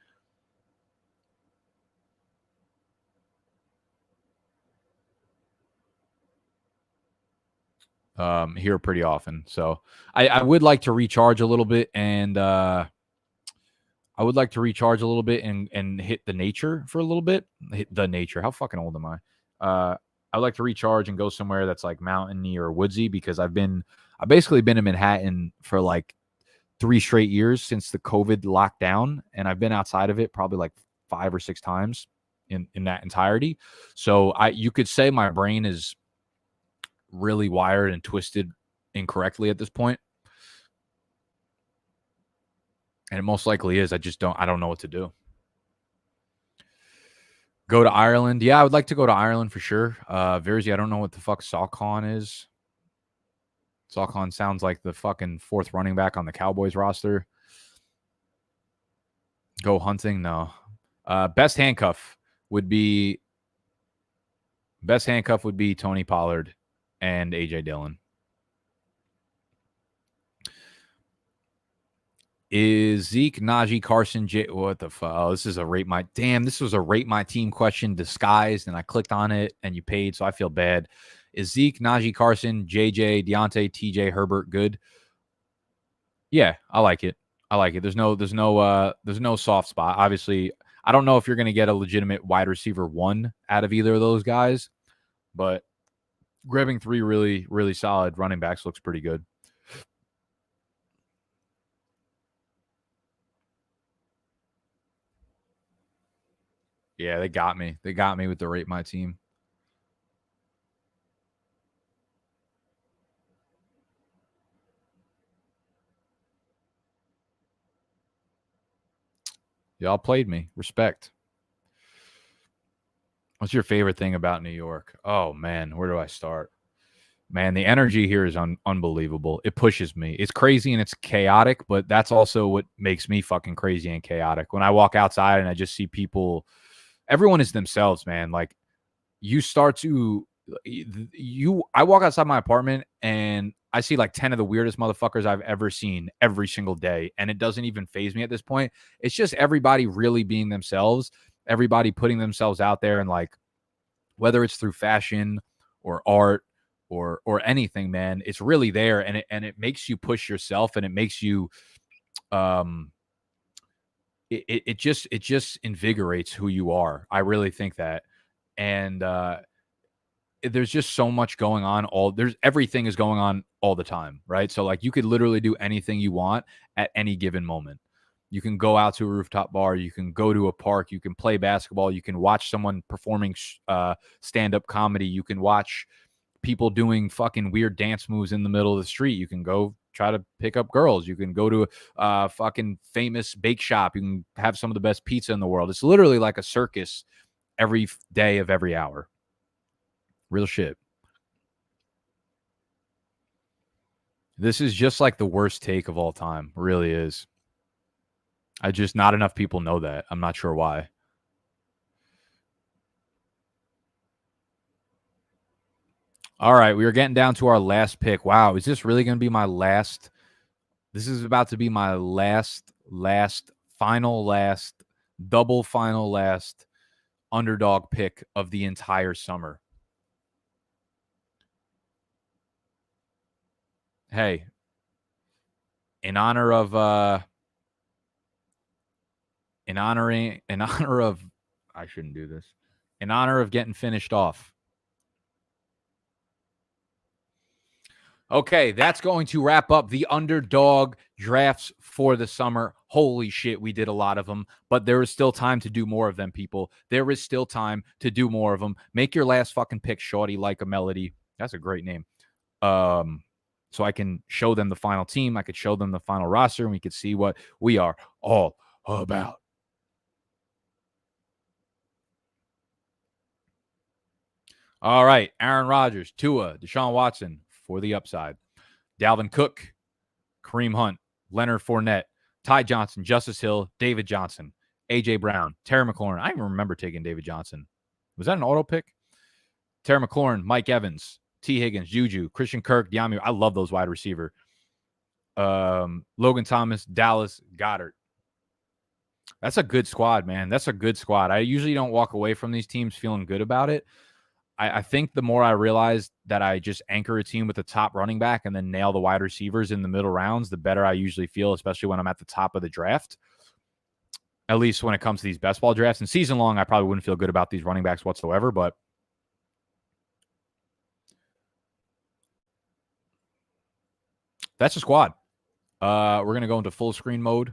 Here pretty often. So I would like to recharge a little bit and and hit the nature for a little bit. Hit the nature. How fucking old am I? I would like to recharge and go somewhere that's like mountainy or woodsy because I've basically been in Manhattan for like 3 straight years since the COVID lockdown, and I've been outside of it probably like 5 or 6 times in that entirety. So you could say my brain is really wired and twisted incorrectly at this point. And it most likely is. I don't know what to do. Go to Ireland. Yeah, I would like to go to Ireland for sure. Verzi, I don't know what the fuck Salcon is. Salcon sounds like the fucking 4th running back on the Cowboys roster. Go hunting? No. Best handcuff would be Tony Pollard and AJ Dillon. Is Zeke, Najee, Carson, what the fuck? Oh, this was a rate my team question disguised, and I clicked on it, and you paid, so I feel bad. Is Zeke, Najee, Carson, JJ, Deontay, TJ, Herbert good? Yeah, I like it. There's no soft spot. Obviously, I don't know if you're going to get a legitimate wide receiver 1 out of either of those guys, but grabbing 3 really, really solid running backs looks pretty good. Yeah, they got me. They got me with the rate my team. Y'all played me. Respect. What's your favorite thing about New York? Oh, man, where do I start? Man, the energy here is unbelievable. It pushes me. It's crazy and it's chaotic, but that's also what makes me fucking crazy and chaotic. When I walk outside and I just see people, everyone is themselves, man. Like, I walk outside my apartment and I see like 10 of the weirdest motherfuckers I've ever seen every single day. And it doesn't even faze me at this point. It's just everybody really being themselves, everybody putting themselves out there. And like, whether it's through fashion or art or anything, man, it's really there. And it makes you push yourself, and it makes you, it just invigorates who you are. I really think that. And there's just so much going on. Everything is going on all the time, right? So like you could literally do anything you want at any given moment. You can go out to a rooftop bar. You can go to a park. You can play basketball. You can watch someone performing stand-up comedy. You can watch people doing fucking weird dance moves in the middle of the street. You can go try to pick up girls. You can go to a fucking famous bake shop. You can have some of the best pizza in the world. It's literally like a circus every day of every hour. Real shit. This is just like the worst take of all time. It really is. Not enough people know that. I'm not sure why. All right, we are getting down to our last pick. Wow, is this really going to be my last? This is about to be my last, double final last underdog pick of the entire summer. Hey, in honor of I shouldn't do this. In honor of getting finished off. Okay, that's going to wrap up the underdog drafts for the summer. Holy shit, we did a lot of them, but there is still time to do more of them, people. There is still time to do more of them. Make your last fucking pick, Shorty Like a Melody. That's a great name. So I can show them the final team. I could show them the final roster, and we could see what we are all about. All right, Aaron Rodgers, Tua, Deshaun Watson for the upside. Dalvin Cook, Kareem Hunt, Leonard Fournette, Ty Johnson, Justice Hill, David Johnson, A.J. Brown, Terry McLaurin. I even remember taking David Johnson. Was that an auto pick? Terry McLaurin, Mike Evans, T. Higgins, Juju, Christian Kirk, Diami. I love those wide receiver. Logan Thomas, Dallas, Goddard. That's a good squad, man. That's a good squad. I usually don't walk away from these teams feeling good about it. I think the more I realize that I just anchor a team with the top running back and then nail the wide receivers in the middle rounds, the better I usually feel, especially when I'm at the top of the draft. At least when it comes to these best ball drafts. And season long, I probably wouldn't feel good about these running backs whatsoever, but that's a squad. We're going to go into full screen mode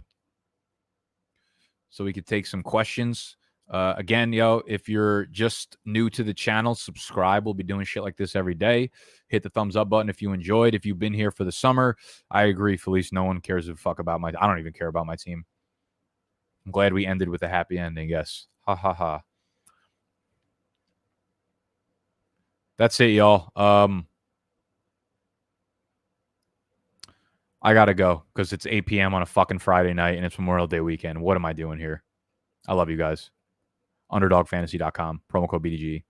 so we could take some questions. Again, if you're just new to the channel, subscribe. We'll be doing shit like this every day. Hit the thumbs up button if you enjoyed. If you've been here for the summer, I agree, Felice. No one cares a fuck about I don't even care about my team. I'm glad we ended with a happy ending. Yes. Ha ha ha. That's it, y'all. I gotta go because it's 8 p.m. on a fucking Friday night and it's Memorial Day weekend. What am I doing here? I love you guys. UnderdogFantasy.com. Promo code BDGE.